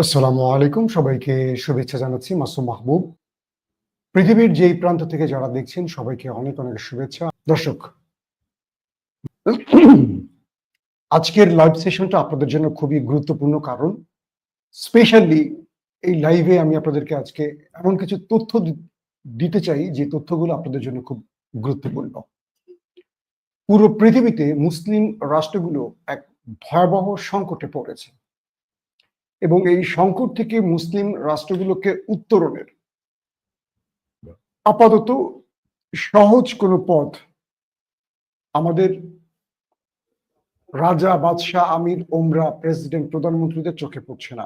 আসসালামু আলাইকুম, সবাইকে শুভেচ্ছা জানাচ্ছি। মাসুম মাহবুব। পৃথিবীর যেই প্রান্ত থেকে যারা দেখছেন সবাইকে অনেক অনেক শুভেচ্ছা। দর্শক, আজকের লাইভ সেশনটা আপনাদের জন্য খুবই গুরুত্বপূর্ণ, কারণ স্পেশালি এই লাইভে আমি আপনাদেরকে আজকে এমন কিছু তথ্য দিতে চাই যে তথ্যগুলো আপনাদের জন্য খুব গুরুত্বপূর্ণ। পুরো পৃথিবীতে মুসলিম রাষ্ট্রগুলো এক ভয়াবহ সংকটে পড়েছে এবং এই সংকট থেকে মুসলিম রাষ্ট্রগুলোকে উত্তরণের আপাতত সহজ কোনো পথ আমাদের রাজা, বাদশাহ, আমির, ওমরা, প্রেসিডেন্ট, প্রধানমন্ত্রীদের চোখে পড়ছে না।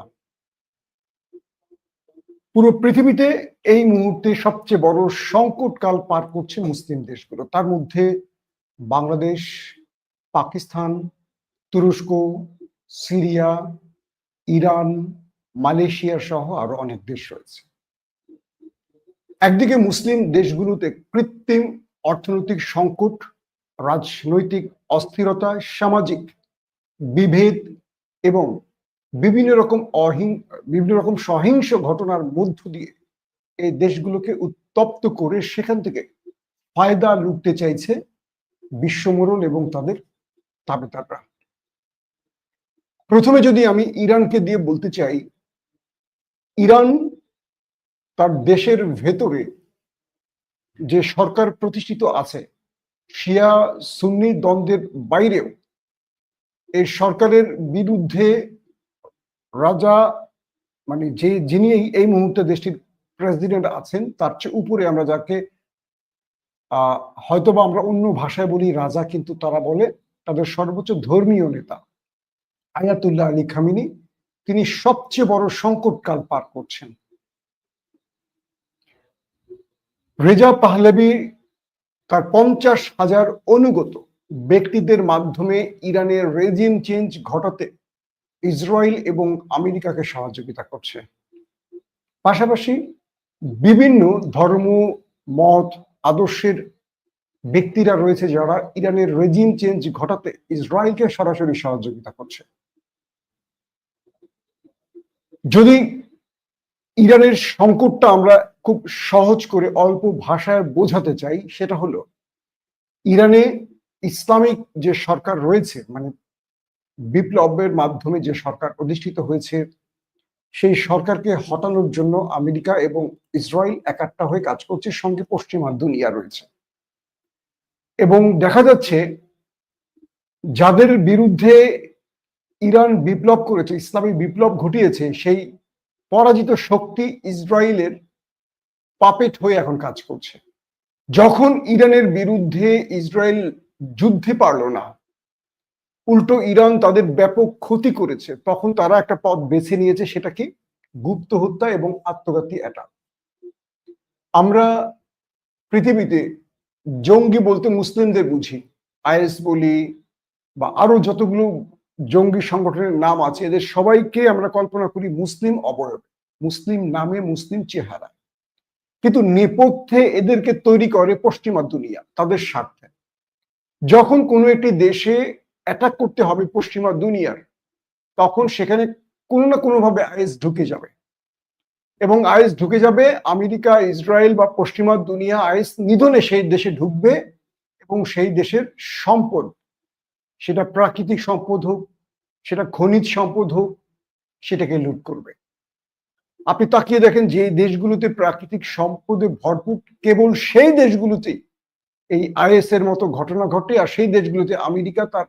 পুরো পৃথিবীতে এই মুহূর্তে সবচেয়ে বড় সংকটকাল পার করছে মুসলিম দেশগুলো। তার মধ্যে বাংলাদেশ, পাকিস্তান, তুরস্ক, সিরিয়া, ইরান, মালয়েশিয়া সহ আরো অনেক দেশ রয়েছে। একদিকে মুসলিম দেশগুলোতে কৃত্রিম অর্থনৈতিক সংকট, রাজনৈতিক অস্থিরতা, সামাজিক বিভেদ এবং বিভিন্ন রকম সহিংস ঘটনার মধ্য দিয়ে এই দেশগুলোকে উত্তপ্ত করে সেখান থেকে ফায়দা লুটতে চাইছে বিশ্বমোড়ল এবং তাদের তাবেদাররা। প্রথমে যদি আমি ইরানকে দিয়ে বলতে চাই, ইরান তার দেশের ভেতরে যে সরকার প্রতিষ্ঠিত আছে, শিয়া সুন্নি দ্বন্দ্বের বাইরেও এই সরকারের বিরুদ্ধে রাজা, মানে যিনি এই মুহূর্তে দেশটির প্রেসিডেন্ট আছেন, তার চেয়ে উপরে আমরা যাকে হয়তোবা আমরা অন্য ভাষায় বলি রাজা, কিন্তু তারা বলে তাদের সর্বোচ্চ ধর্মীয় নেতা আয়াতুল্লাহ আলী খামিনি, তিনি সবচেয়ে বড় সংকটকাল পার করছেন। রেজা পাহলেভি তার 50,000 অনুগত ব্যক্তিদের মাধ্যমে ইরানের রেজিম চেঞ্জ ঘটাতে ইসরায়েল এবং আমেরিকাকে সহযোগিতা করছে। পাশাপাশি বিভিন্ন ধর্ম, মত, আদর্শের ব্যক্তিরা রয়েছে যারা ইরানের রেজিম চেঞ্জ ঘটাতে ইসরায়েলকে সরাসরি সহযোগিতা করছে। যদি ইরানের সংকটটা আমরা খুব সহজ করে অল্প ভাষায় বোঝাতে চাই, সেটা হলো ইরানে ইসলামিক যে সরকার রয়েছে, মানে বিপ্লবের মাধ্যমে যে সরকার অধিষ্ঠিত হয়েছে, সেই সরকারকে হটানোর জন্য আমেরিকা এবং ইসরায়েল একাট্টা হয়ে কাজ করছে, সঙ্গে পশ্চিমা দুনিয়া রয়েছে। এবং দেখা যাচ্ছে যাদের বিরুদ্ধে ইরান বিপ্লব করেছে, ইসলামী বিপ্লব ঘটিয়েছে, সেই পরাজিত শক্তি ইসরায়েলের পাপেট হয়ে এখন কাজ করছে। যখন ইরানের বিরুদ্ধে ইসরায়েল যুদ্ধে পারল না, উল্টো ইরান তাদের ব্যাপক ক্ষতি করেছে, তখন তারা একটা পথ বেছে নিয়েছে, সেটা কি গুপ্ত হত্যা এবং আত্মঘাতী অ্যাটাক। আমরা পৃথিবীতে জঙ্গি বলতে মুসলিমদের বুঝি, আইএস বলি বা আরো যতগুলো জঙ্গি সংগঠনের নাম আছে, এদের সবাইকে আমরা কল্পনা করি মুসলিম অবয়বে, মুসলিম নামে, মুসলিম চেহারা, কিন্তু নেপথ্যে এদেরকে তৈরি করে পশ্চিমা দুনিয়া তাদের স্বার্থে। যখন কোনো একটি দেশে অ্যাটাক করতে হবে পশ্চিমা দুনিয়ার, তখন সেখানে কোনো না কোনো ভাবে আইএস ঢুকে যাবে, এবং আইএস ঢুকে যাবে আমেরিকা, ইসরায়েল বা পশ্চিমা দুনিয়া আইএস নিধনে সেই দেশে ঢুকবে এবং সেই দেশের সম্পদ, সেটা প্রাকৃতিক সম্পদ হোক, সেটা খনিজ সম্পদ হোক, সেটাকে লুট করবে। আপনি তাকিয়ে দেখেন যে দেশগুলোতে প্রাকৃতিক সম্পদে ভরপুর, কেবল সেই দেশগুলোতেই এই আইএস এর মতো ঘটনা ঘটে, আর সেই দেশগুলোতে আমেরিকা তার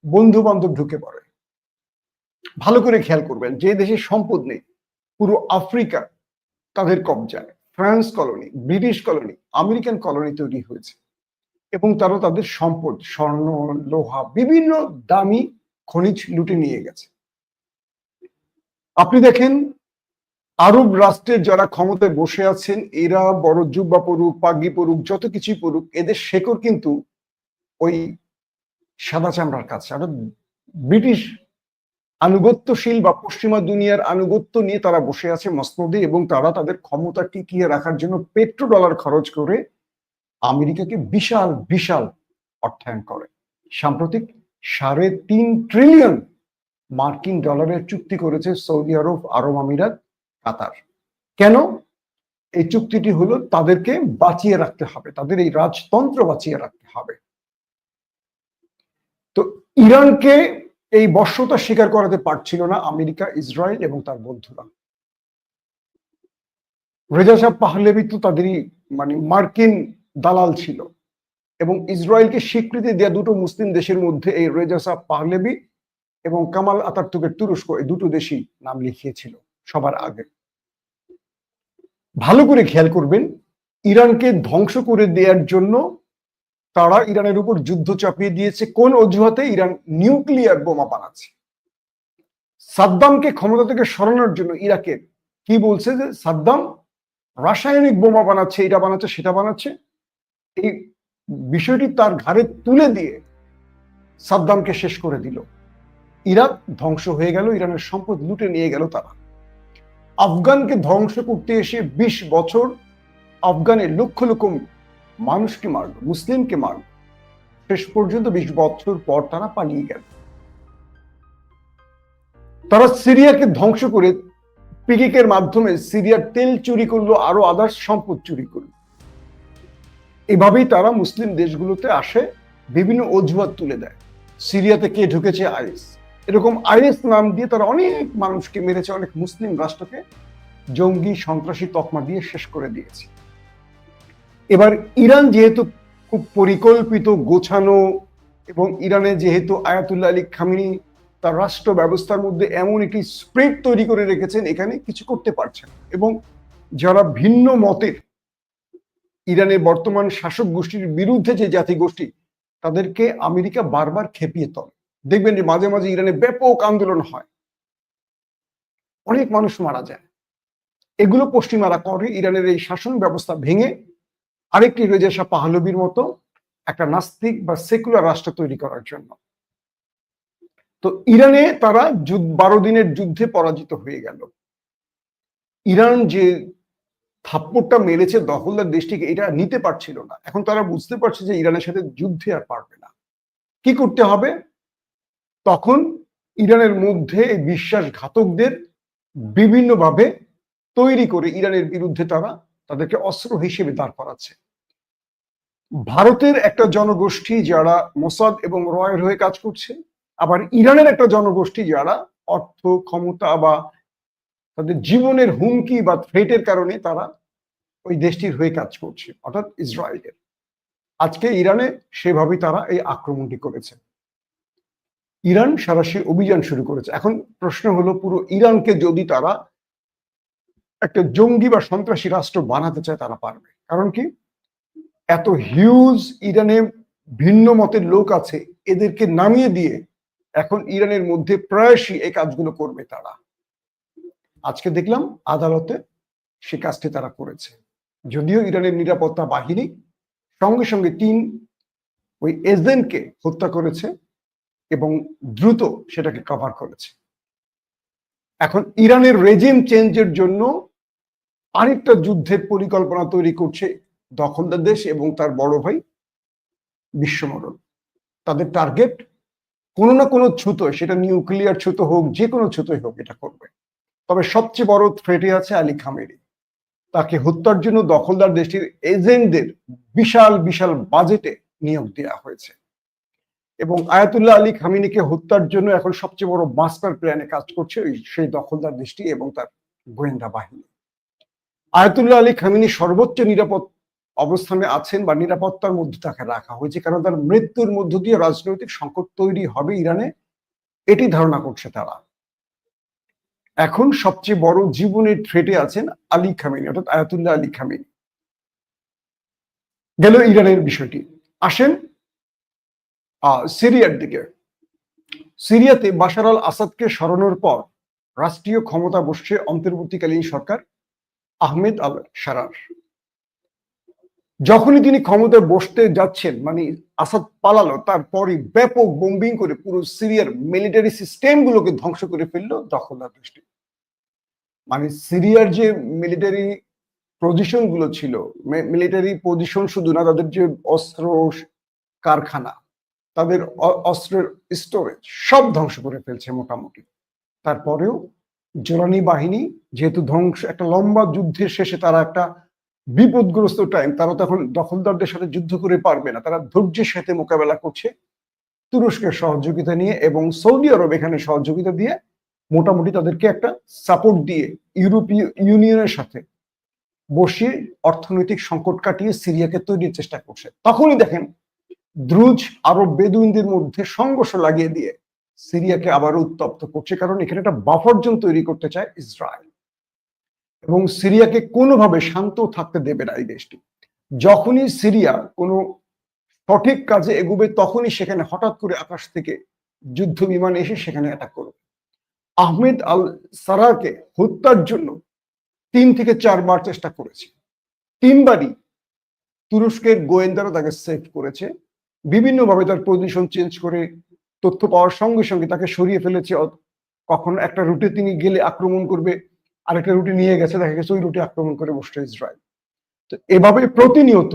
বন্ধু বান্ধব ঢুকে পড়ে। ভালো করে খেয়াল করবেন, যে দেশে সম্পদ নেই, পুরো আফ্রিকা তাদের কবজায়, France colony, British colony, American colony তৈরি হয়েছে, এবং তারা তাদের সম্পদ, স্বর্ণ, লোহা, বিভিন্ন দামি খনিজ লুটে নিয়ে গেছে। আপনি দেখেন আরব রাষ্ট্রের যারা ক্ষমতায় বসে আছেন, এরা বড় জুব্বা পড়ুক, পাগড়ি পড়ুক, যত কিছুই পড়ুক, এদের শেকড় কিন্তু ওই সাদা চামড়ার কাছে। অর্থাৎ ব্রিটিশ আনুগত্যশীল বা পশ্চিমা দুনিয়ার আনুগত্য নিয়ে তারা বসে আছে মসনদে, এবং তারা তাদের ক্ষমতা টিকিয়ে রাখার জন্য পেট্রোডলার খরচ করে আমেরিকাকে বিশাল বিশাল অর্থায়ন করে। সাম্প্রতিক $3.5 ট্রিলিয়ন মার্কিন ডলারের চুক্তি করেছে সৌদি আরব, আরব আমিরাত, কাতার। কেন? এই চুক্তিটি হলো তাদেরকে বাঁচিয়ে রাখতে হবে, তাদের এই রাজতন্ত্র বাঁচিয়ে রাখতে হবে। তো ইরানকে এই বশ্যতা স্বীকার করাতে পারছিল না আমেরিকা, ইসরায়েল এবং তার বন্ধুরা। রেজা শাহ পাহলেভি তো তাদেরই মানে মার্কিন দালাল ছিল, এবং ইসরায়েলকে স্বীকৃতি দেওয়া দুটো মুসলিম দেশের মধ্যে এই রেজা শাহ পাহলেভি এবং কামাল আতাতুর্কের তুরস্ক, এই দুটো দেশই নাম লিখিয়েছিল সবার আগে। ভালো করে খেয়াল করবেন, ইরানকে ধ্বংস করে দেওয়ার জন্য তারা ইরানের উপর যুদ্ধ চাপিয়ে দিয়েছে। কোন অজুহাতে? ইরান নিউক্লিয়ার বোমা বানাচ্ছে। সাদ্দামকে ক্ষমতা থেকে সরানোর জন্য ইরাকের কি বলছে যে সাদ্দাম রাসায়নিক বোমা বানাচ্ছে, এটা বানাচ্ছে, সেটা বানাচ্ছে। এই বিষয়টি তার ঘাড়ে তুলে দিয়ে সাদ্দামকে শেষ করে দিল। ইরাক ধ্বংস হয়ে গেল, ইরানের সম্পদ লুটে নিয়ে গেল তারা। আফগানকে ধ্বংস করতে এসে 20 বছর আফগানের লক্ষ লক্ষ মানুষকে মারল, মুসলিমকে মারল। শেষ পর্যন্ত 20 বছর পর তারা পালিয়ে গেল। তারা সিরিয়াকে ধ্বংস করে পিকেকের মাধ্যমে সিরিয়ার তেল চুরি করলো, আরো আদার্স সম্পদ চুরি করলো। এভাবেই তারা মুসলিম দেশগুলোতে আসে, বিভিন্ন অজুহাত তুলে দেয়। সিরিয়াতে কে ঢুকেছে? আইএস। এরকম আইএস নাম দিয়ে তারা অনেক মানুষকে মেরেছে, অনেক মুসলিম রাষ্ট্রকে জঙ্গি সন্ত্রাসী তকমা দিয়ে শেষ করে দিয়েছে। এবার ইরান যেহেতু খুব পরিকল্পিত, গোছানো, এবং ইরানে যেহেতু আয়াতুল্লাহ আলী খামেনি তার রাষ্ট্র ব্যবস্থার মধ্যে এমন একটি স্প্রেড তৈরি করে রেখেছেন, এখানে কিছু করতে পারছেন। এবং যারা ভিন্ন মতের, ইরানের বর্তমান শাসক গোষ্ঠীর বিরুদ্ধে যে জাতিগোষ্ঠী, তাদেরকে আমেরিকা বারবার খেপিয়ে তোলে। দেখবেন যে মাঝে মাঝে ইরানে ব্যাপক আন্দোলন হয়, অনেক মানুষ মারা যায়। এগুলো পশ্চিমারা করে ইরানের এই শাসন ব্যবস্থা ভেঙে আরেকটি রেজা শাহ পাহলভির মতো একটা নাস্তিক বা সেকুলার রাষ্ট্র তৈরি করার জন্য। তো ইরানে তারা 12 দিনের যুদ্ধে পরাজিত হয়ে গেল। ইরান যে থাপ্পড়টা মেরেছে দখলদার দেশটিকে, এটা নিতে পারছিল না। এখন তারা বুঝতে পারছে যে ইরানের সাথে যুদ্ধে আর পারবে না। কি করতে হবে? তখন ইরানের মধ্যে এই বিশ্বাসঘাতকদের বিভিন্নভাবে তৈরি করে ইরানের বিরুদ্ধে তারা তাদেরকে অস্ত্র হিসেবে দাঁড় করাচ্ছে। ভারতের একটা জনগোষ্ঠী যারা মোসাদ এবং রয়ের হয়ে কাজ করছে, আবার ইরানের একটা জনগোষ্ঠী যারা অর্থ, ক্ষমতা বা তাদের জীবনের হুমকি বা থ্রেটের কারণে তারা ওই দেশটির হয়ে কাজ করছে, অর্থাৎ ইসরায়েলের। আজকে ইরানে সেভাবেই তারা এই আক্রমণটি করেছে। ইরান সরাসরি অভিযান শুরু করেছে। এখন প্রশ্ন হলো, পুরো ইরানকে যদি তারা একটা জঙ্গি বা সন্ত্রাসী রাষ্ট্র বানাতে চায়, তারা পারবে। কারণ কি? এত হিউজ ইরানে ভিন্ন মতের লোক আছে, এদেরকে নামিয়ে দিয়ে এখন ইরানের মধ্যে প্রায়শই এই কাজগুলো করবে তারা। আজকে দেখলাম আদালতে সে কাজটি তারা করেছে। যদিও ইরানের নিরাপত্তা বাহিনী সঙ্গে সঙ্গে 3 ওই এজেন্টকে হত্যা করেছে এবং দ্রুত সেটাকে কভার করেছে। এখন ইরানের রেজিম চেঞ্জের জন্য আরেকটা যুদ্ধের পরিকল্পনা তৈরি করছে দখলদার দেশ এবং তার বড় ভাই বিশ্বমডল। তাদের টার্গেট কোনো না কোনো ছুতোয়, সেটা নিউক্লিয়ার ছুতো হোক, যে কোনো ছুতোই হোক, এটা করবে। তবে সবচেয়ে বড় থ্রেটে আছে আলী খামেনি। তাকে হত্যার জন্য দখলদার দেশটির এজেন্টদের বিশাল বিশাল বাজেটে নিয়োগ দেওয়া হয়েছে, এবং আয়াতুল্লাহ আলী খামেনিকে হত্যার জন্য এখন সবচেয়ে বড় মাস্টার প্ল্যানে কাজ করছে সেই দখলদার দেশটি এবং তার গোয়েন্দা বাহিনী। আয়াতুল্লাহ আলী খামেনি সর্বোচ্চ নিরাপদ অবস্থানে আছেন বা নিরাপত্তার মধ্যে তাকে রাখা হয়েছে, কারণ তার মৃত্যুর মধ্য দিয়ে রাজনৈতিক সংকট তৈরি হবে ইরানে, এটি ধারণা করছে তারা। এখন সবচেয়ে বড় জীবনের থ্রেটে আছেন আলী খামেনি, অর্থাৎ আয়াতুল্লাহ আলী খামেনি। গেল ইরানের বিষয়টি। আসেন সিরিয়ার দিকে। সিরিয়াতে বাশার আল আসাদকে সরানোর পর রাষ্ট্রীয় ক্ষমতা বসছে অন্তর্বর্তীকালীন সরকার আহমেদ আল শারার। যখনই তিনি ক্ষমতায় বসতে যাচ্ছেন, মানে আসাদ পালালো, তারপরই ব্যাপক বোম্বিং করে পুরো সিরিয়ার মিলিটারি সিস্টেম গুলোকে ধ্বংস করে ফেললো দখলদার দেশটি। মানে সিরিয়ার যে মিলিটারি পজিশন গুলো ছিল, মিলিটারি পজিশন শুধু না, তাদের যে অস্ত্র কারখানা, তাদের অস্ত্রের স্টোরেজ সব ধ্বংস করে ফেলছে মোটামুটি। তারপরেও জোলানি বাহিনী যেহেতু একটা লম্বা যুদ্ধের শেষে তারা একটা বিপদগ্রস্ত টাইম, তারা তখন দখলদারদের সাথে যুদ্ধ করে পারবে না, তারা ধৈর্যের সাথে মোকাবেলা করছে তুরস্কের সহযোগিতা নিয়ে, এবং সৌদি আরব এখানে সহযোগিতা দিয়ে মোটামুটি তাদেরকে একটা সাপোর্ট দিয়ে ইউরোপীয় ইউনিয়নের সাথে বসিয়ে অর্থনৈতিক সংকট কাটিয়ে সিরিয়াকে তৈরির চেষ্টা করছে। তখনই দেখেন দ্রুজ আরব বেদুইনদের মধ্যে সংঘর্ষ লাগিয়ে দিয়ে সিরিয়াকে আবার উত্তপ্ত করছে, কারণ এখানে একটা বাফার জোন তৈরি করতে চায় ইসরায়েল, এবং সিরিয়াকে কোনোভাবে শান্ত থাকতে দেবে না এই দেশটি। যখনই সিরিয়া কোনো সঠিক কাজে এগোবে তখনই সেখানে হঠাৎ করে আকাশ থেকে যুদ্ধ বিমান এসে সেখানে অ্যাটাক করবে। আহমেদ আল সারাকে হত্যার জন্য 3 থেকে 4 বার চেষ্টা করেছে, 3 বারই তুরস্কের গোয়েন্দারা তাকে সেভ করেছে, বিভিন্নভাবে তার পজিশন চেঞ্জ করে তথ্য পাওয়ার সঙ্গে সঙ্গে তাকে সরিয়ে ফেলেছে। কখনো একটা রুটে তিনি গেলে আক্রমণ করবে, আরেকটা রুটে নিয়ে গেছে, দেখা গেছে ওই রুটে আক্রমণ করে বসছে ইসরায়েল। তো এভাবে প্রতিনিয়ত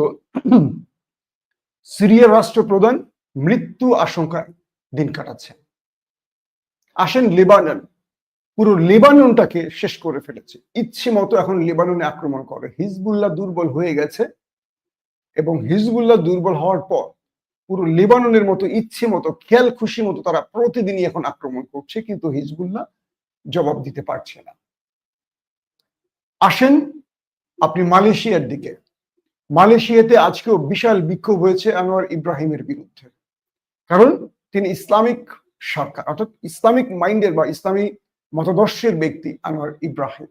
সিরিয়ার রাষ্ট্রপ্রধান মৃত্যু আশঙ্কায় দিন কাটাচ্ছে। আসেন লেবানন, পুরো লেবাননটাকে শেষ করে ফেলেছে, ইচ্ছে মতো এখন লেবাননে আক্রমণ করে। হিজবুল্লাহ দুর্বল হয়ে গেছে, এবং হিজবুল্লাহ দুর্বল হওয়ার পর পুরো লেবাননের মতো ইচ্ছে মতো খেয়াল খুশি মতো তারা প্রতিদিনই এখন আক্রমণ করছে, কিন্তু হিজবুল্লাহ জবাব দিতে পারছে না। আসেন আপনি মালয়েশিয়ার দিকে। মালয়েশিয়াতে আজকেও বিশাল বিক্ষোভ হয়েছে আনোয়ার ইব্রাহিমের বিরুদ্ধে, কারণ তিনি ইসলামিক সরকার অর্থাৎ ইসলামিক মাইন্ডের বা ইসলামী মতাদর্শের ব্যক্তি আনোয়ার ইব্রাহিম।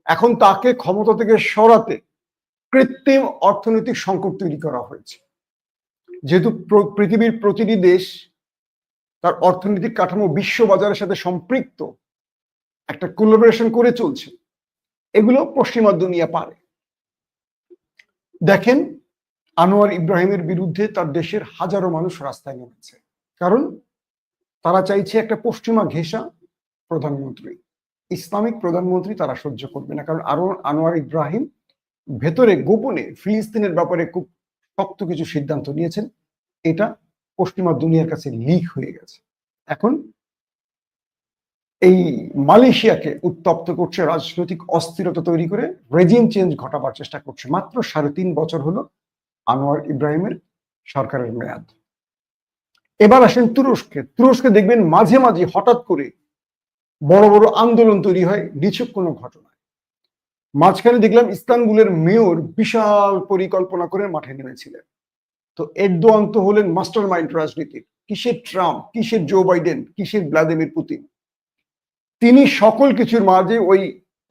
এখন তাকে ক্ষমতা থেকে সরাতে কৃত্রিম অর্থনৈতিক সংকট তৈরি করা হয়েছে। যেহেতু পৃথিবীর প্রতিটি দেশ তার অর্থনৈতিক কাঠামো বিশ্ব বাজারের সাথে সম্পৃক্ত, একটা কোলাবোরেশন করে চলছে, এগুলো পশ্চিমা দুনিয়া পারে। দেখেন আনোয়ার ইব্রাহিমের বিরুদ্ধে তার দেশের হাজারো মানুষ রাস্তায় নেমেছে, কারণ তারা চাইছে একটা পশ্চিমা ঘেঁষা প্রধানমন্ত্রী, ইসলামিক প্রধানমন্ত্রী তারা সহ্য করবে না। কারণ আনোয়ার ইব্রাহিম ভেতরে গোপনে ফিলিস্তিনের ব্যাপারে খুব শক্ত কিছু সিদ্ধান্ত নিয়েছেন, এটা পশ্চিমা দুনিয়ার কাছে লিক হয়ে গেছে। এখন এই মালয়েশিয়াকে উত্তপ্ত করছে, রাজনৈতিক অস্থিরতা তৈরি করে রেজিম চেঞ্জ ঘটাবার চেষ্টা করছে। মাত্র 3.5 বছর হলো আনোয়ার ইব্রাহিমের সরকারের মেয়াদ। এবার আসেন তুরস্কে। তুরস্কে দেখবেন মাঝে মাঝে হঠাৎ করে বড় বড় আন্দোলন তৈরি হয় নিছক কোনো ঘটনায়। মাঝখানে দেখলাম ইস্তানবুলের মেয়র বিশাল পরিকল্পনা করে মাঠে নেমেছিলেন। তো এরদোয়ান তো হলেন মাস্টার মাইন্ড রাজনীতির, কিসের ট্রাম্প, কিসের জো বাইডেন, কিসের ভ্লাদিমির পুতিন, তিনি সকল কিছুর মাঝে ওই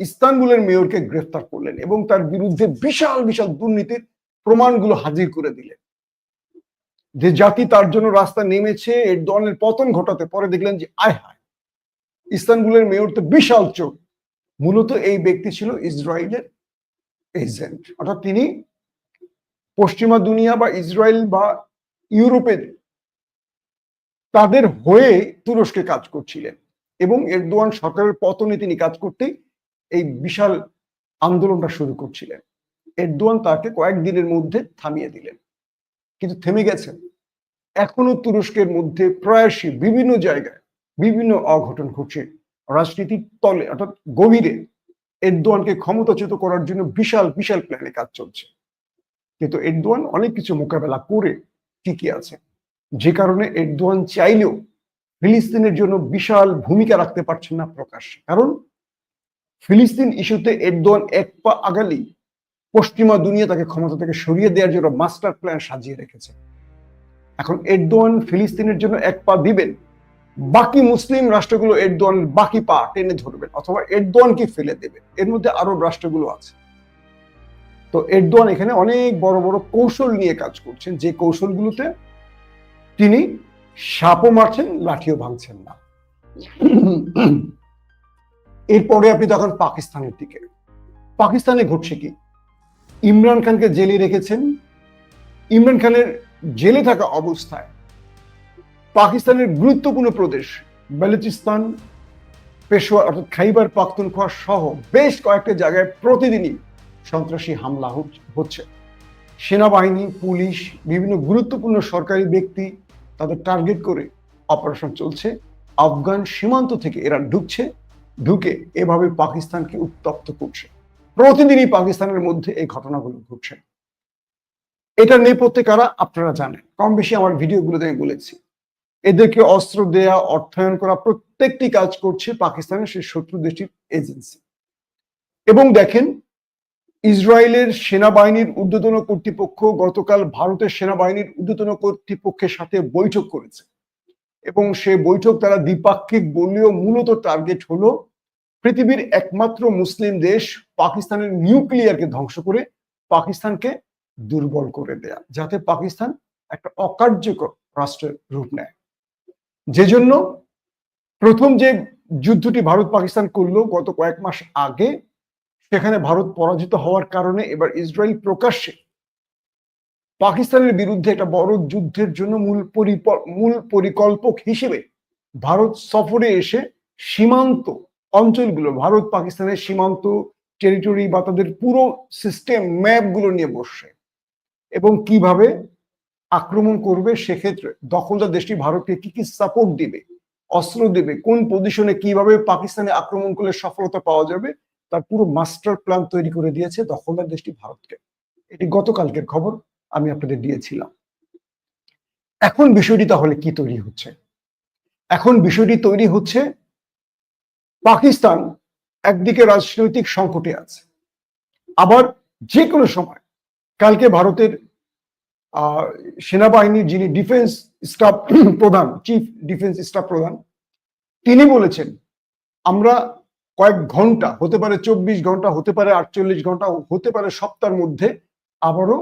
ইস্তানবুলের মেয়রকে গ্রেফতার করলেন এবং তার বিরুদ্ধে বিশাল বিশাল দুর্নীতির প্রমাণগুলো হাজির করে দিলেন। যে জাতি তার জন্য রাস্তা নেমেছে এরদোয়ানের পতন ঘটাতে, পরে দেখলেন যে আয় হায়, ইস্তানবুলের মেয়র তো বিশাল চোখ। মূলত এই ব্যক্তি ছিল ইসরায়েলের এজেন্ট, অর্থাৎ তিনি পশ্চিমা দুনিয়া বা ইসরায়েল বা ইউরোপের তাদের হয়ে তুরস্কে কাজ করছিলেন, এবং এরদোয়ান সরকারের পতনে তিনি কাজ করতেই এই বিশাল আন্দোলনটা শুরু করছিলেন। এরদোয়ান তাকে কয়েকদিনের মধ্যে থামিয়ে দিলেন, কিন্তু থেমে গেছেন। এখনো তুরস্কের মধ্যে প্রায়শই বিভিন্ন জায়গায় বিভিন্ন অঘটন ঘটছে রাজনীতির তলে, অর্থাৎ গভীরে এরদোয়ানকে ক্ষমতাচ্যুত করার জন্য বিশাল বিশাল প্ল্যানে কাজ চলছে। কিন্তু এরদোয়ান অনেক কিছু মোকাবেলা করে টিকে আছে, যে কারণে এরদোয়ান চাইলেও ফিলিস্তিনের জন্য বিশাল ভূমিকা রাখতে পারছেন না প্রকাশ্যে। কারণ ফিলিস্তিন ইস্যুতে এরদোয়ান এক পা আগালেই পশ্চিমা দুনিয়া তাকে ক্ষমতা থেকে সরিয়ে দেওয়ার জন্য মাস্টার প্ল্যান সাজিয়ে রেখেছে। এখন এরদোয়ান ফিলিস্তিনের জন্য এক পা দিবেন, বাকি মুসলিম রাষ্ট্রগুলো এরদোয়ানের বাকি পা টেনে ধরবেন অথবা এরদোয়ানকে ফেলে দেবেন। এর মধ্যে আরব রাষ্ট্রগুলো আছে। তো এরদোয়ান এখানে অনেক বড় বড় কৌশল নিয়ে কাজ করছেন, যে কৌশলগুলোতে তিনি সাপও মারছেন, লাঠিও ভাঙছেন না। এরপরে আপনি তখন পাকিস্তানের দিকে। পাকিস্তানে ঘটছে কি, ইমরান খানকে জেলে রেখেছেন। ইমরান খানের জেলে থাকা অবস্থায় পাকিস্তানের গুরুত্বপূর্ণ প্রদেশ বেলুচিস্তান, পেশোয়ার অর্থাৎ খাইবার পাখতুনখোয়া সহ বেশ কয়েকটা জায়গায় প্রতিদিনই সন্ত্রাসী হামলা হচ্ছে। সেনাবাহিনী, পুলিশ, বিভিন্ন গুরুত্বপূর্ণ সরকারি ব্যক্তি তাদের টার্গেট করে অপারেশন চলছে। আফগান সীমান্ত থেকে এরা ঢুকে এভাবে পাকিস্তানকে উত্তপ্ত করছে। প্রতিদিনই পাকিস্তানের মধ্যে এই ঘটনাগুলো ঘটছে। এটা নেপথ্যে কারা আপনারা জানেন, কম বেশি আমার ভিডিওগুলোতে আমি বলেছি। এদেরকে অস্ত্র দেয়া, অর্থায়ন করা প্রত্যেকটি কাজ করছে পাকিস্তানের সেই শত্রু দেশটির এজেন্সি। এবং দেখেন, ইসরায়েলের সেনাবাহিনীর ঊর্ধ্বতন কর্তৃপক্ষ গতকাল ভারতের সেনাবাহিনীর ঊর্ধ্বতন কর্তৃপক্ষের সাথে বৈঠক করেছে এবং সেই বৈঠক তারা দ্বিপাক্ষিক বললেও মূলত টার্গেট হলো পৃথিবীর একমাত্র মুসলিম দেশ পাকিস্তানের নিউক্লিয়ারকে ধ্বংস করে পাকিস্তানকে দুর্বল করে দেয়া, যাতে পাকিস্তান একটা অকার্যকর রাষ্ট্রের রূপ নেয়। যে জন্য প্রথম যে যুদ্ধটি ভারত পাকিস্তান করলো গত কয়েক মাস আগে, সেখানে ভারত পরাজিত হওয়ার কারণে এবার ইসরায়েল প্রকাশ্যে পাকিস্তানের বিরুদ্ধে একটা বড় যুদ্ধের জন্য মূল পরিকল্পক হিসেবে ভারত সফরে এসে সীমান্ত অঞ্চলগুলো, ভারত পাকিস্তানের সীমান্ত টেরিটরি বা তাদের পুরো সিস্টেম ম্যাপগুলো নিয়ে বসছে এবং কিভাবে আক্রমণ করবে, সেক্ষেত্রে দখলদার দেশটি ভারতকে কি কি সাপোর্ট দিবে, অস্ত্র দেবে, কোন পজিশনে কিভাবে পাকিস্তানে আক্রমণ করলে সফলতা পাওয়া যাবে, তার পুরো মাস্টার প্ল্যান তৈরি করে দিয়েছে দখলদার দেশটি ভারতকে। এটি গতকালকের খবর, আমি আপনাদের দিয়েছিলাম। এখন বিষয়টি তাহলে কি তৈরি হচ্ছে? এখন বিষয়টি তৈরি হচ্ছে পাকিস্তান একদিকে রাজনৈতিক সংকটে আছে, আবার যে কোনো সময় কালকে ভারতের সেনাবাহিনীর যিনি ডিফেন্স স্টাফ প্রধান, চিফ ডিফেন্স স্টাফ প্রধান, তিনি বলেছেন আমরা কয়েক ঘন্টা, হতে পারে 24 ঘন্টা, হতে পারে 48 ঘন্টা, হতে পারে সপ্তাহের মধ্যে আবারও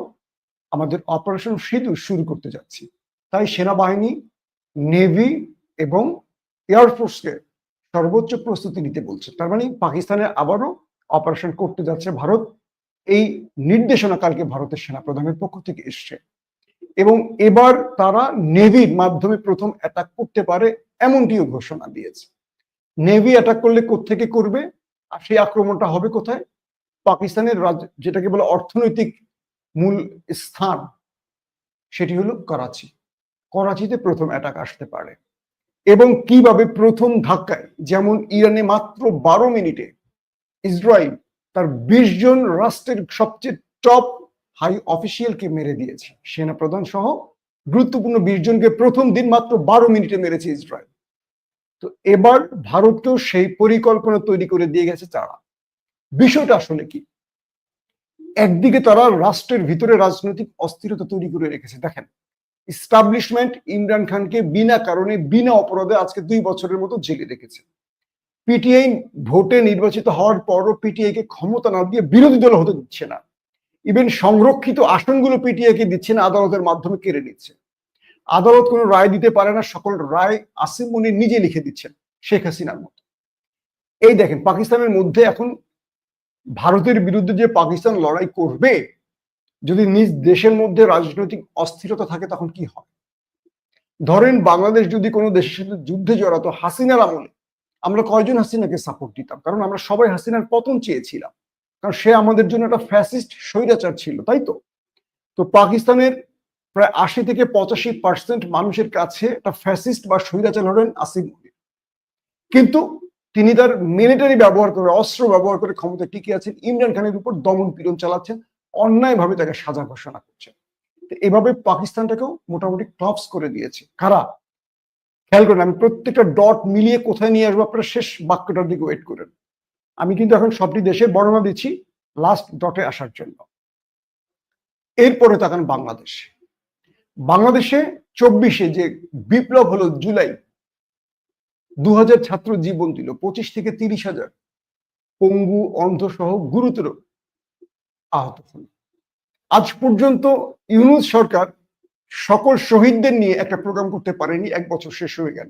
আমাদের অপারেশন সিঁদুর শুরু করতে যাচ্ছি। তাই সেনাবাহিনী, নেভি এবং এয়ারফোর্সকে সর্বোচ্চ প্রস্তুতি নিতে বলছে। তার মানে পাকিস্তানে আবারও অপারেশন করতে যাচ্ছে ভারত। এই নির্দেশনা কালকে ভারতের সেনাপ্রধানের পক্ষ থেকে এসছে এবং এবার তারা নেভির মাধ্যমে প্রথম অ্যাটাক করতে পারে এমনটিও ঘোষণা দিয়েছে। নেভি অ্যাটাক করলে কোত্থেকে করবে, আর সেই আক্রমণটা হবে কোথায়? পাকিস্তানের যেটাকে বলে অর্থনৈতিক মূল স্থান, সেটি হলো করাচি। করাচিতে প্রথম অ্যাটাক আসতে পারে এবং কিভাবে প্রথম ধাক্কায়, যেমন ইরানে মাত্র 12 মিনিটে ইসরায়েল তার 20 জন রাষ্ট্রের সবচেয়ে টপ হাই অফিসিয়ালকে মেরে দিয়েছে, সেনাপ্রধান সহ গুরুত্বপূর্ণ 20 জনকে প্রথম দিন মাত্র 12 মিনিটে মেরেছে ইসরায়েল। তো এবার ভারতকেও সেই পরিকল্পনা তৈরি করে দিয়ে গেছে তারা। বিষয়টা আসলে কি? একদিকে তারা রাষ্ট্রের ভিতরে রাজনৈতিক অস্থিরতা তৈরি করে রেখেছে। দেখেন, ইস্টাবলিশমেন্ট ইমরান খানকে বিনা কারণে, বিনা অপরাধে আজকে 2 বছরের মতো জেলে রেখেছে। পিটিআই ভোটে নির্বাচিত হওয়ার পরও পিটিআই কে ক্ষমতা না দিয়ে বিরোধী দল হতে দিচ্ছে না। ইভেন সংরক্ষিত আসনগুলো পিটিআই কে দিচ্ছে না, আদালতের মাধ্যমে কেড়ে নিচ্ছে। আদালত কোনো রায় দিতে পারে না, সকল রায় আসিম মনির নিজে লিখে দিচ্ছেন, শেখ হাসিনার মতো। এই দেখেন, পাকিস্তানের মধ্যে এখন ভারতের বিরুদ্ধে যে পাকিস্তান লড়াই করবে, যদি নিজ দেশের মধ্যে রাজনৈতিক অস্থিরতা থাকে তখন কি হয়? ধরেন বাংলাদেশ যদি কোনো দেশের সাথে যুদ্ধে জড়াতো হাসিনার আমলে, আমরা কয়জন হাসিনাকে সাপোর্ট দিতাম? কারণ আমরা সবাই হাসিনার পতন চেয়েছিলাম, কারণ সে আমাদের জন্য একটা ফ্যাসিস্ট স্বৈরাচার ছিল, তাই তো? তো পাকিস্তানের প্রায় 80 থেকে 85% মানুষের কাছে একটা ফ্যাসিস্ট বা স্বৈরাচার হলেন আসিম মনির। কিন্তু তিনি তার মিলিটারি ব্যবহার করে, অস্ত্র ব্যবহার করে ক্ষমতা টিকে আছেন, ইমরান খানের উপর দমন পীড়ন চালাচ্ছেন, অন্যায়ভাবে তাকে সাজা ঘোষণা করছেন। এভাবে পাকিস্তানটাকেও মোটামুটি ক্লাবস করে দিয়েছে কারা? খেয়াল করেন, আমি প্রত্যেকটা ডট মিলিয়ে কোথায় নিয়ে আসবো, আপনারা শেষ বাক্যটার দিকে ওয়েট করেন। আমি কিন্তু এখন সবটি দেশের বর্ণনা দিচ্ছি লাস্ট ডটে আসার জন্য। এরপরে তাকান বাংলাদেশ। বাংলাদেশে 24-এ যে বিপ্লব হলো, জুলাই 2000 ছাত্র জীবন দিল, 25 থেকে 30,000 পঙ্গু, অন্ধ সহ গুরুতর আহত হল। আজ পর্যন্ত ইউনূস সরকার সকল শহীদদের নিয়ে একটা প্রোগ্রাম করতে পারেনি, 1 বছর শেষ হয়ে গেল।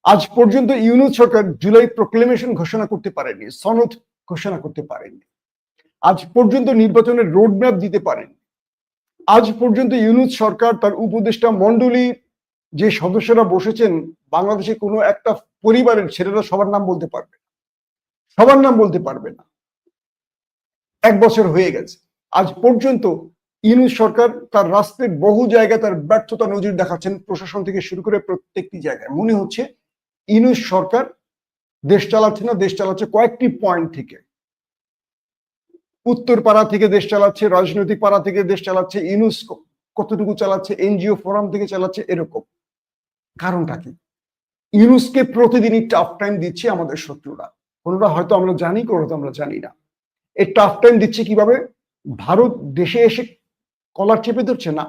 আজ পর্যন্ত ইউনূস সরকার জুলাই প্রোক্লেমেশন ঘোষণা করতে পারেনি, সনদ ঘোষণা করতে পারেনি। আজ পর্যন্ত নির্বাচনের রোডম্যাপ দিতে পারেনি। আজ পর্যন্ত ইউনূস সরকার তার উপদেষ্টা মন্ডলী যে সদস্যরা বসেছেন, বাংলাদেশে কোনো একটা পরিবারের ছেলেরা সবার নাম বলতে পারবে, সবার নাম বলতে পারবে না। 1 বছর হয়ে গেছে, আজ পর্যন্ত ইউনূস সরকার তার রাষ্ট্রের বহু জায়গায় তার ব্যর্থতা নজির দেখাচ্ছেন, প্রশাসন থেকে শুরু করে প্রত্যেকটি জায়গায় মনে হচ্ছে ইউনূস সরকার দেশ চালাচ্ছে না, দেশ চালাচ্ছে কয়েকটি পয়েন্ট থেকে। উত্তর পাড়া থেকে দেশ চালাচ্ছে, রাজনৈতিক পাড়া থেকে দেশ চালাচ্ছে, ইউনূস কতটুকু চালাচ্ছে, এনজিও ফোরাম থেকে চালাচ্ছে, এরকম। কারণটা কি? ইউনূসকে প্রতিদিনই টাফ টাইম দিচ্ছে আমাদের শত্রুরা। কোনোটা হয়তো আমরা জানি, কোনোটা আমরা জানি না। এই টাফ টাইম দিচ্ছে কিভাবে? ভারত দেশে এসে কলার চেপে ধরছে না,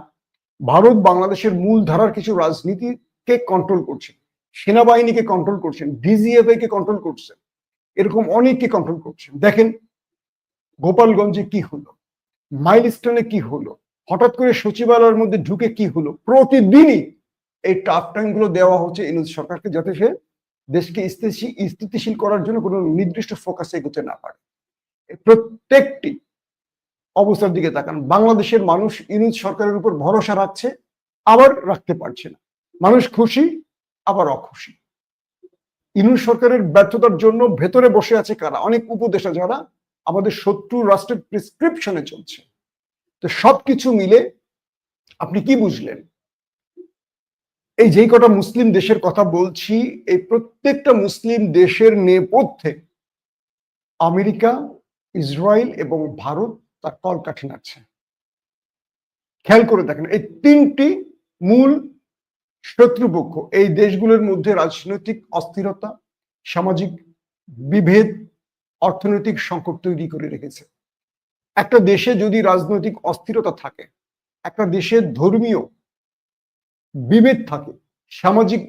ভারত বাংলাদেশের মূল ধারার কিছু রাজনীতিকে কন্ট্রোল করছে, সেনাবাহিনীকে কন্ট্রোল করছেন, ডিজিএফআই কে কন্ট্রোল করছেন, এরকম অনেককে কন্ট্রোল করছেন। দেখেন গোপালগঞ্জে কি হলো, মাইলস্টোনে কি হলো, হঠাৎ করে সচিবালয়ের মধ্যে ঢুকে কি হলো। প্রতিদিনই এই টাফ টাইম গুলো দেওয়া হচ্ছে ইউনূস সরকারকে, যাতে সে দেশকে স্থিতিশীল করার জন্য কোনো নির্দিষ্ট ফোকাসে এগোতে না পারে। প্রত্যেকটি অবস্থার দিকে তাকান, বাংলাদেশের মানুষ ইউনূস সরকারের উপর ভরসা রাখছে, আবার রাখতে পারছে না। মানুষ খুশি, আবার অখুশি। ইউনূস সরকারের ব্যর্থতার জন্য ভেতরে বসে আছে কারা? অনেক উপদেষ্টা যারা আমাদের শত্রু রাষ্ট্রের প্রেসক্রিপশনে চলছে। তো সবকিছু মিলে আপনি কি বুঝলেন? এই যেই কটা মুসলিম দেশের কথা বলছি, এই প্রত্যেকটা মুসলিম দেশের নেপথ্যে আমেরিকা, ইসরায়েল এবং ভারত তার কলকাঠি নাড়ছে। খেয়াল করে দেখেন, এই তিনটি মূল শত্রুপক্ষ এই দেশগুলোর মধ্যে রাজনৈতিক অস্থিরতা, সামাজিক বিভেদ, অর্থনৈতিক সংকট তৈরি করে রেখেছে। একটা দেশে যদি রাজনৈতিক অস্থিরতা থাকে, একটা দেশে ধর্মীয় বিভেদ থাকে, সামাজিক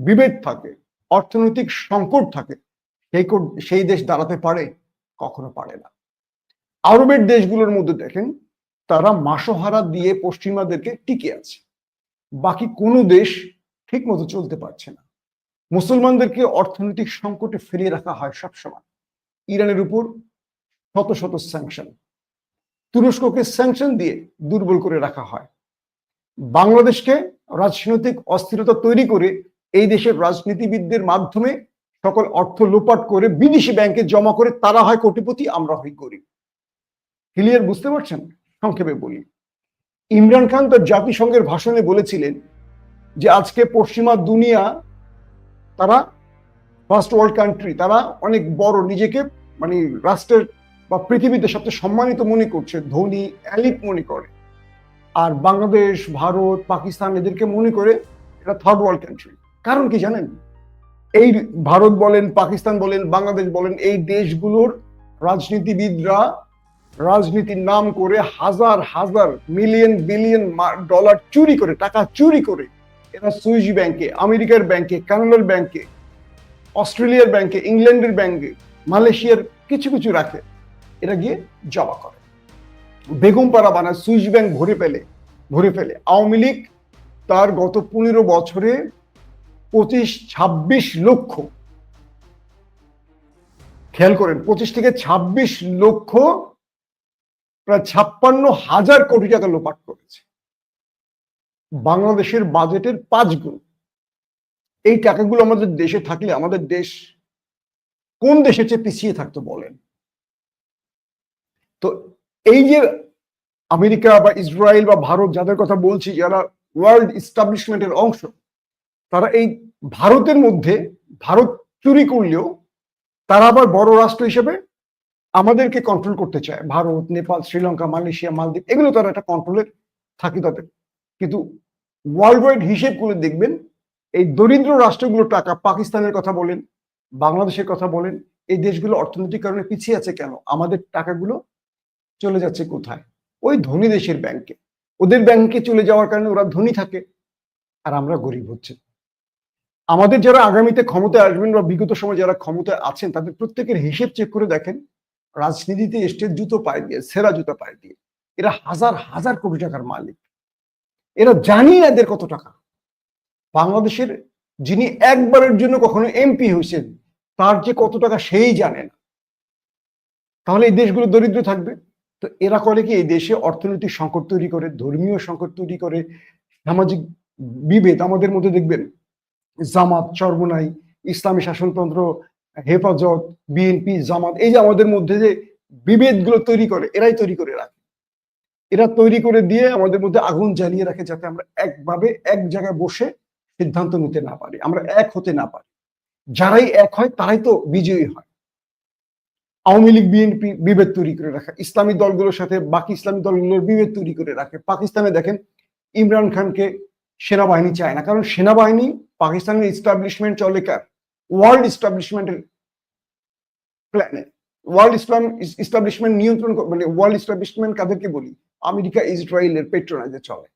বিভেদ থাকে, অর্থনৈতিক সংকট থাকে, সেই দেশ দাঁড়াতে পারে? কখনো পারে না। আরবের দেশগুলোর মধ্যে দেখেন, তারা মাসোহারা দিয়ে পশ্চিমাদেরকে টিকে আছে, বাকি কোনো দেশ ঠিক মতো চলতে পারছে না। মুসলমানদেরকে অর্থনৈতিক সংকটে ফিরিয়ে রাখা হয় সবসময়। ইরানের উপর শত শত স্যাংশন, তুরস্ককে স্যাংশন দিয়ে দুর্বল করে রাখা হয়। বাংলাদেশকে রাজনৈতিক অস্থিরতা তৈরি করে এই দেশের রাজনীতিবিদদের মাধ্যমে সকল অর্থ লোপাট করে বিদেশি ব্যাংকে জমা করে তারা হয় কোটিপতি, আমরা হই গরিব। ক্লিয়ার বুঝতে পারছেন? সংক্ষেপে বলি, ইমরান খান তার জাতিসংঘের ভাষণে বলেছিলেন যে আজকে পশ্চিমা দুনিয়া, তারা ফার্স্ট ওয়ার্ল্ড কান্ট্রি, তারা অনেক বড়, নিজেকে মানে রাষ্ট্রের বা পৃথিবীতে সবচেয়ে সম্মানিত মনে করছে, ধনী এলিট মনে করে। আর বাংলাদেশ, ভারত, পাকিস্তান এদেরকে মনে করে এটা থার্ড ওয়ার্ল্ড কান্ট্রি। কারণ কি জানেন? এই ভারত বলেন, পাকিস্তান বলেন, বাংলাদেশ বলেন, এই দেশগুলোর রাজনীতিবিদরা রাজনীতির নাম করে হাজার হাজার মিলিয়ন বিলিয়ন ডলার চুরি করে, টাকা চুরি করে এরা সুইস ব্যাংকে, আমেরিকার ব্যাংকে, কানাডার ব্যাংকে, অস্ট্রেলিয়ার ব্যাংকে, ইংল্যান্ডের ব্যাংকে, মালয়েশিয়ার কিছু কিছু রাখে, এরা গিয়ে জমা করে। বেগমপাড়া বানায়, সুইস ব্যাংক ভরে ফেলে। আওয়ামী লীগ তার গত 15 বছরে 25-26 লক্ষ, খেয়াল করেন, 25 থেকে 26 লক্ষ, প্রায় 56,000 কোটি টাকা লোপাট করেছে, বাংলাদেশের বাজেটের 5 গুণ। এই টাকাগুলো আমাদের দেশে থাকলে আমাদের দেশ কোন দেশের চেয়ে পিছিয়ে থাকতো বলেন? তো এই যে আমেরিকা বা ইসরায়েল বা ভারত যাদের কথা বলছি, যারা ওয়ার্ল্ড ইস্টাবলিশমেন্টের অংশ, তারা এই ভারতের মধ্যে, ভারত চুরি করলেও তারা আবার বড় রাষ্ট্র হিসেবে আমাদেরকে কন্ট্রোল করতে চায়। ভারত, নেপাল, শ্রীলঙ্কা, মালয়েশিয়া, মালদ্বীপ, এগুলো তারা একটা কন্ট্রোলের থাকে তাদের। কিন্তু ওয়ার্ল্ড ওয়াইড হিসেব করে দেখবেন, এই দরিদ্র রাষ্ট্রগুলো টাকা, পাকিস্তানের কথা বলেন, বাংলাদেশের কথা বলেন, এই দেশগুলো অর্থনৈতিক কারণে পিছিয়ে আছে কেন? আমাদের টাকাগুলো চলে যাচ্ছে কোথায়? ওই ধনী দেশের ব্যাংকে। ওদের ব্যাংকে চলে যাওয়ার কারণে ওরা ধনী থাকে, আর আমরা গরিব হচ্ছে। আমাদের যারা আগামীতে ক্ষমতায় আসবেন বা বিগত সময় যারা ক্ষমতায় আছেন, তাদের প্রত্যেকের হিসেব চেক করে দেখেন, রাজনীতিতে এসছে জুতো পায়ে দিয়ে, সেরা জুতো পায়ে দিয়ে। এরা হাজার হাজার কোটি টাকার মালিক। এরা জানি না এদের কত টাকা। বাংলাদেশের যিনি একবারের জন্য কখনো এমপি হয়েছেন, তার যে কত টাকা সেই জানে না। তাহলে এই দেশগুলো দরিদ্র থাকবে। তো এরা করে কি? এই দেশে অর্থনৈতিক সংকট তৈরি করে, ধর্মীয় সংকট তৈরি করে, সামাজিক বিভেদ। আমাদের মধ্যে দেখবেন জামাত, চরমোনাই, ইসলামী শাসনতন্ত্র, হেফাজত, বিএনপি, জামাত, এই যে আমাদের মধ্যে যে বিভেদগুলো তৈরি করে, এরাই তৈরি করে রাখে। এরা তৈরি করে দিয়ে আমাদের মধ্যে আগুন জ্বালিয়ে রাখে, যাতে আমরা একভাবে এক জায়গায় বসে সিদ্ধান্ত নিতে না পারি, আমরা এক হতে না পারি। যারাই এক হয় তারাই তো বিজয়ী হয়। আওয়ামী লীগ বিএনপি বিভেদ তৈরি করে রাখে, ইসলামী দলগুলোর সাথে বাকি ইসলামী দলগুলোর বিভেদ তৈরি করে রাখে। পাকিস্তানে দেখেন ইমরান খানকে সেনাবাহিনী চায় না, কারণ সেনাবাহিনী পাকিস্তানের ইস্টাবলিশমেন্ট চলে কার? ওয়ার্ল্ড ইস্টাবলিশমেন্টের প্ল্যানে। ওয়ার্ল্ড ইস্টাবলিশমেন্ট নিয়ন্ত্রণ, মানে ওয়ার্ল্ড ইস্টাবলিশমেন্ট কাদেরকে বলি? আমেরিকা ইসরায়েলের পেট্রোনাইজে চলে।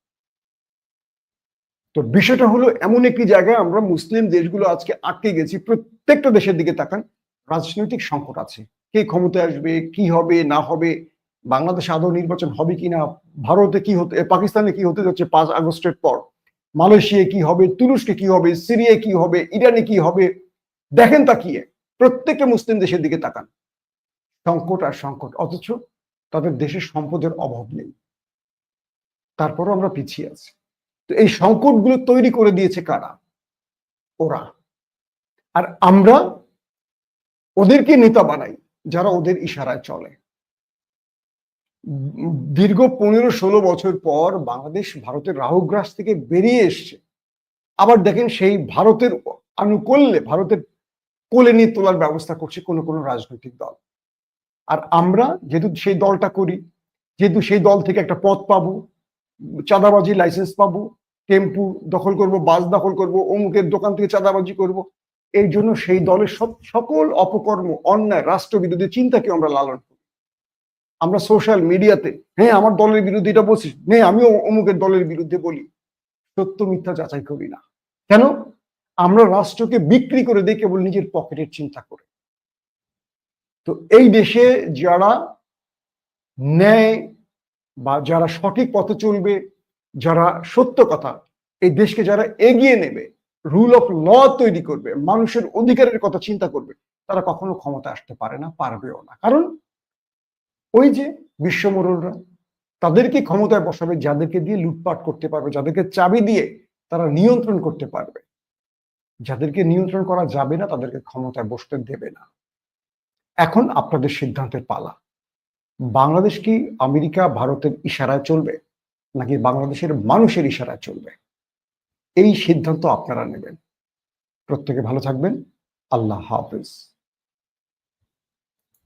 তো বিষয়টা হলো এমন একটি জায়গায় আমরা মুসলিম দেশগুলো আজকে আটকে গেছি। প্রত্যেকটা দেশের দিকে তাকান, রাজনৈতিক সংকট আছে। কে ক্ষমতায় আসবে, কি হবে না হবে, বাংলাদেশে আদৌ নির্বাচন হবে কিনা, ভারতে কি হতে, পাকিস্তানে কি হতে যাচ্ছে 5 আগস্টের পর, মালয়েশিয়ায় কি হবে, তুরস্কে কি হবে, সিরিয়ায় কি হবে, ইরানে কি হবে, দেখেন তাকিয়ে প্রত্যেকটা মুসলিম দেশের দিকে তাকান, সংকট আর সংকট। অথচ তাদের দেশের সম্পদের অভাব নেই, তারপরও আমরা পিছিয়ে আছি। তো এই সংকটগুলো তৈরি করে দিয়েছে কারা? ওরা। আর আমরা ওদেরকে নেতা বানাই যারা ওদের ইশারায় চলে। দীর্ঘ 15-16 বছর পর বাংলাদেশ ভারতের রাহুগ্রাস থেকে বেরিয়ে এসছে। আবার দেখেন সেই ভারতের আনুকূল্যে, ভারতের কোলে নিয়ে তোলার ব্যবস্থা করছে কোনো কোনো রাজনৈতিক দল। আর আমরা যেহেতু সেই দলটা করি, যেহেতু সেই দল থেকে একটা পদ পাবো, চাঁদাবাজি লাইসেন্স পাবো, টেম্পু দখল করব, বাস দখল করব, অমুকের দোকান থেকে চাঁদাবাজি করব, এই জন্য সেই দলের সকল অপকর্ম, অন্যায়, রাষ্ট্রবিরোধী চিন্তাকে আমরা লালন করি। আমরা সোশ্যাল মিডিয়াতে, হ্যাঁ আমার দলের বিরুদ্ধে এটা বলছি, হ্যাঁ আমিও অমুকের দলের বিরুদ্ধে বলি, সত্য মিথ্যা যাচাই করি না। কেন? আমরা রাষ্ট্রকে বিক্রি করে দিই কেবল নিজের পকেটের চিন্তা করে। তো এই দেশে যারা ন্যায় বা যারা সঠিক পথে চলবে, যারা সত্য কথা, এই দেশকে যারা এগিয়ে নেবে, রুল অফ ল তৈরি করবে, মানুষের অধিকারের কথা চিন্তা করবে, তারা কখনো ক্ষমতা আসতে পারে না, পারবেও না। কারণ ওই যে বিশ্বমোড়লরা, তাদেরকে ক্ষমতায় বসাবে যাদেরকে দিয়ে লুটপাট করতে পারবে, যাদেরকে চাবি দিয়ে তারা নিয়ন্ত্রণ করতে পারবে। যাদেরকে নিয়ন্ত্রণ করা যাবে না তাদেরকে ক্ষমতায় বসতে দেবে না। এখন আপনাদের সিদ্ধান্তের পালা। বাংলাদেশ কি আমেরিকা ভারতের ইশারায় চলবে, নাকি বাংলাদেশের মানুষের ইশারায় চলবে? এই সিদ্ধান্ত আপনারা নেবেন। প্রত্যেকে ভালো থাকবেন। আল্লাহ হাফেজ।